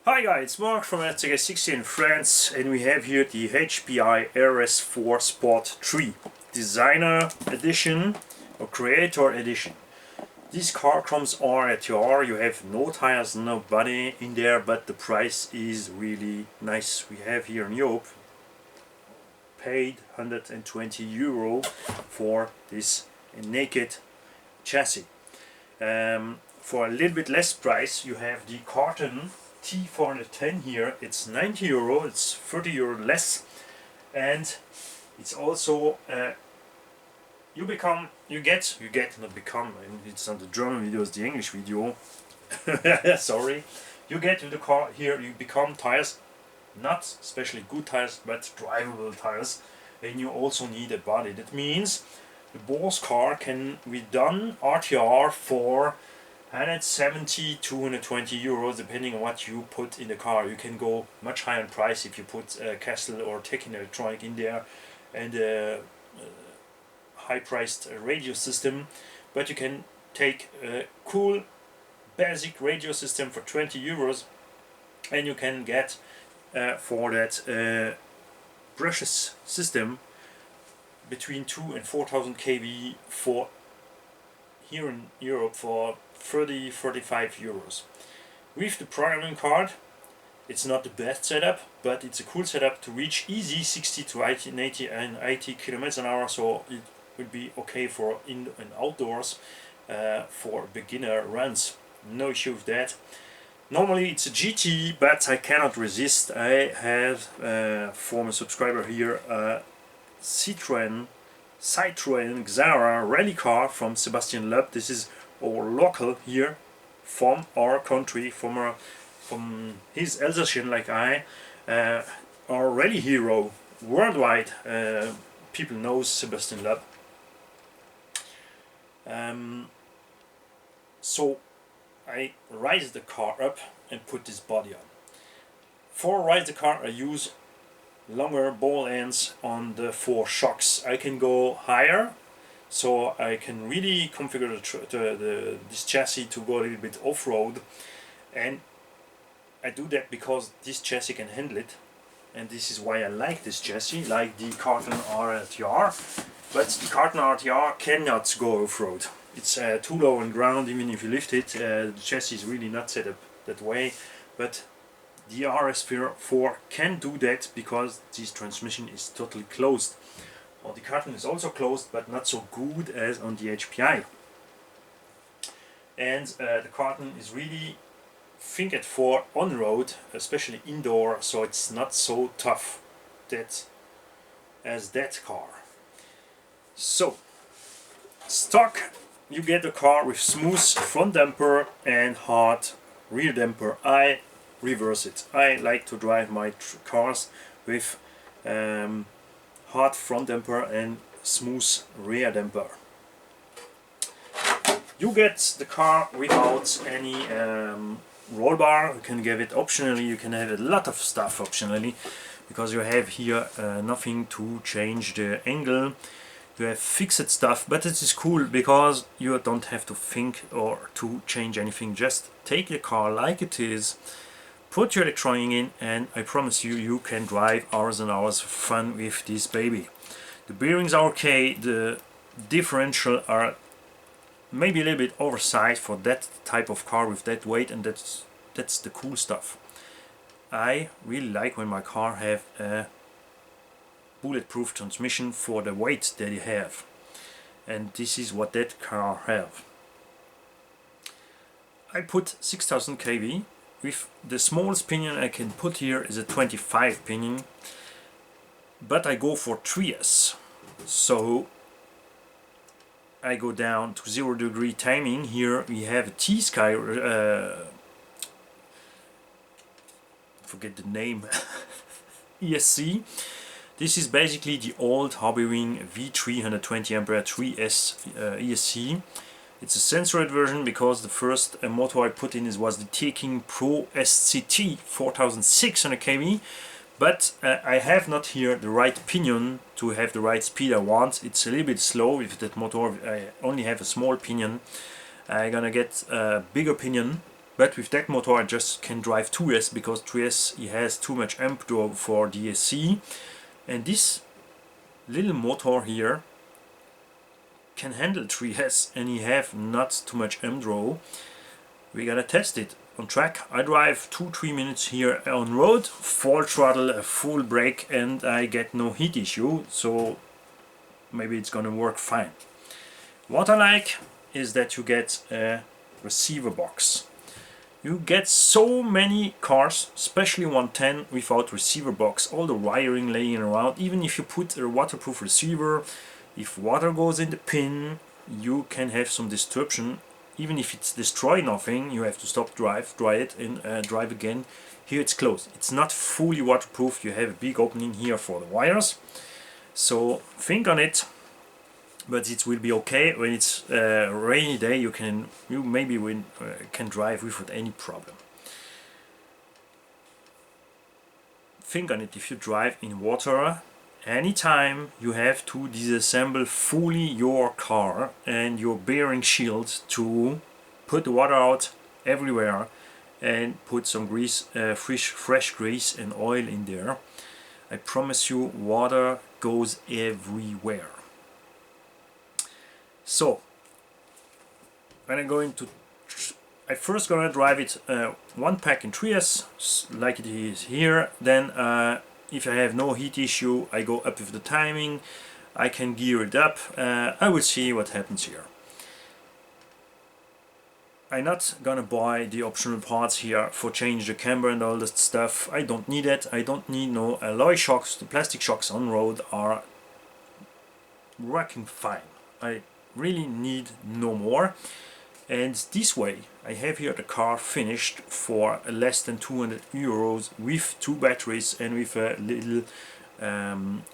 Hi guys, it's Mark from rcalsace in France, and we have here the Hpi Rs4 Sport 3 Designer Edition or Creator Edition. This car comes RTR. You have no tires, no body in there, but the price is really nice. We have here in Europe paid €120 for this naked chassis. For a little bit less price you have the carton T410 here. It's €90, it's €30 less, and it's also it's not the German video, it's the English video. Sorry. You get to the car here, you become tires, not especially good tires, but drivable tires, and you also need a body. That means the boss car can be done RTR for 170 to €120 depending on what you put in the car. You can go much higher in price if you put Castle or Tekken electronic in there and a high-priced radio system, but you can take a cool basic radio system for €20 and you can get for that brushless system between 2 and 4,000 kV for here in Europe for €30–35. With the programming card, it's not the best setup, but it's a cool setup to reach easy 60 to 80 and 80 kilometers an hour, so it will be okay for in and outdoors for beginner runs. No issue with that. Normally it's a GT, but I cannot resist. I have for my subscriber here Citroën Xara rally car from Sebastian Loeb. This is our local here from our country, from his Alsatian like I, our rally hero worldwide. People know Sebastian Loeb. So I rise the car up and put this body on. For rise the car I use longer ball ends on the 4 shocks. I can go higher, so I can really configure this chassis to go a little bit off-road, and I do that because this chassis can handle it, and this is why I like this chassis, like the Carton RTR. But the Carton RTR cannot go off-road. It's too low on ground. Even if you lift it, the chassis is really not set up that way. But the RS4 can do that because this transmission is totally closed. Well, the carton is also closed, but not so good as on the HPI. And the carton is really fingered for on-road, especially indoor, so it's not so tough as that car. So, stock, you get a car with smooth front damper and hard rear damper. I reverse it. I like to drive my cars with hard front damper and smooth rear damper. You get the car without any roll bar. You can give it optionally. You can have a lot of stuff optionally, because you have here nothing to change the angle. You have fixed stuff, but it is cool because you don't have to think or to change anything. Just take the car like it is, put your electronic in, and I promise you, you can drive hours and hours of fun with this baby. The bearings are okay, the differential are maybe a little bit oversized for that type of car with that weight, and that's the cool stuff. I really like when my car have a bulletproof transmission for the weight that you have, and this is what that car have. I put 6,000 kV. With the smallest pinion I can put here is a 25 pinion, but I go for 3S, so I go down to 0 degree timing. Here we have a T-Sky, forget the name, ESC. This is basically the old Hobbywing V3 120 ampere 3S ESC. It's a censored version because the first motor I put in was the Taking Pro SCT 4600 kV, but I have not here the right pinion to have the right speed I want. It's a little bit slow with that motor. I only have a small pinion. I'm gonna get a bigger pinion But with that motor I just can drive 2S because 3S it has too much amp draw for DSC, and this little motor here can handle 3S and you have not too much amp draw. We're gonna test it on track. I drive 2-3 minutes here on road, full throttle, a full brake, and I get no heat issue, so maybe it's gonna work fine. What I like is that you get a receiver box. You get so many cars, especially 110, without receiver box. All the wiring laying around. Even if you put a waterproof receiver, if water goes in the pin, you can have some disruption. Even if it's destroy nothing, you have to stop drive, dry it, and drive again. Here it's closed. It's not fully waterproof. You have a big opening here for the wires. So think on it. But it will be okay when it's a rainy day. You maybe can drive without any problem. Think on it. If you drive in water, anytime you have to disassemble fully your car and your bearing shield to put the water out everywhere and put some grease, fresh grease and oil in there. I promise you, water goes everywhere. So when I'm going to, I first gonna drive it one pack in 3S like it is here. Then if I have no heat issue, I go up with the timing. I can gear it up. I will see what happens here. I'm not gonna buy the optional parts here for change the camber and all that stuff. I don't need it. I don't need no alloy shocks. The plastic shocks on road are working fine. I really need no more, and this way I have here the car finished for less than 200 euros with 2 batteries and with a little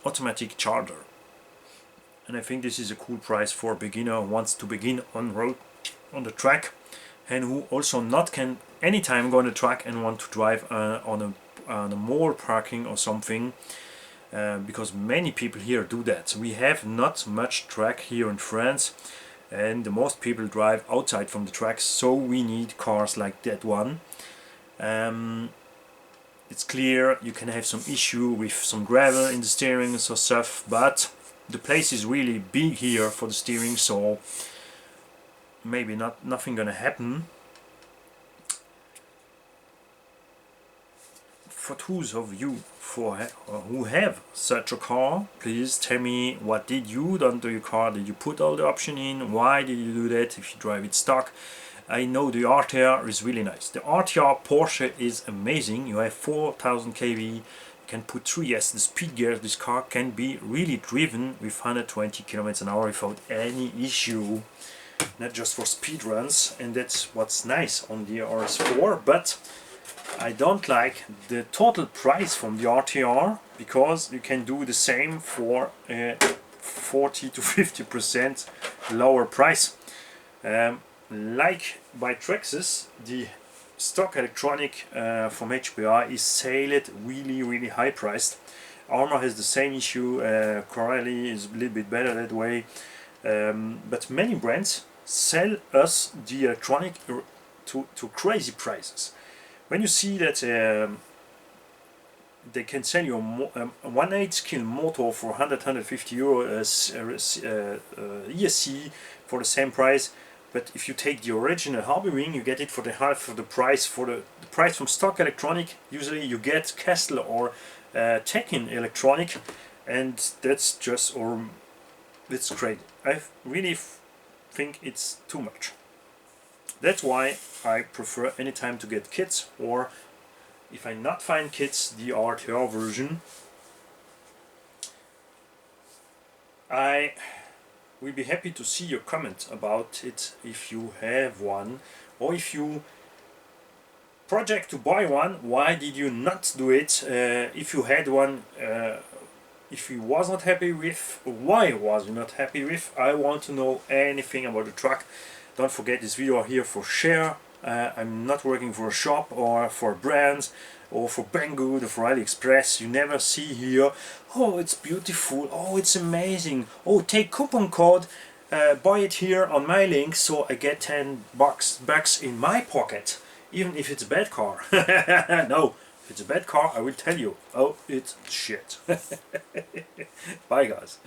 automatic charger. And I think this is a cool price for a beginner who wants to begin on road, on the track, and who also not can anytime go on the track and want to drive on a mall parking or something. Because many people here do that. We have not much track here in France, and the most people drive outside from the tracks, so we need cars like that one. It's clear you can have some issue with some gravel in the steering or stuff, but the place is really big here for the steering, so maybe nothing gonna happen. For those of you who have such a car, please tell me what did you done to your car. Did you put all the option in? Why did you do that if you drive it stock? I know the RTR is really nice. The RTR Porsche is amazing. You have 4000 kV, you can put 3S, the speed gear. This car can be really driven with 120 km an hour without any issue, not just for speed runs, and that's what's nice on the RS4. But I don't like the total price from the RTR, because you can do the same for a 40 to 50% lower price. Like by Traxxas, the stock electronic from HPI is sold really high priced. Arma has the same issue, Corelli is a little bit better that way, but many brands sell us the electronic to crazy prices. When you see that they can sell you a 1/8 scale motor for 150 euro ESC for the same price, but if you take the original Hobby Ring, you get it for the half of the price. For the price from stock electronic, usually you get Castle or Tekken electronic, and that's just, or it's crazy. I really think it's too much. That's why I prefer anytime to get kits, or if I not find kits, the RTR version. I will be happy to see your comment about it if you have one, or if you project to buy one, why did you not do it? If you had one, if you was not happy with, why was you not happy with? I want to know anything about the truck. Don't forget, this video here for share. I'm not working for a shop or for brands or for Banggood or for AliExpress. You never see here, oh it's beautiful, oh it's amazing, oh take coupon code, buy it here on my link so I get $10 in my pocket. even if it's a bad car. No, if it's a bad car, I will tell you, oh, it's shit. Bye guys.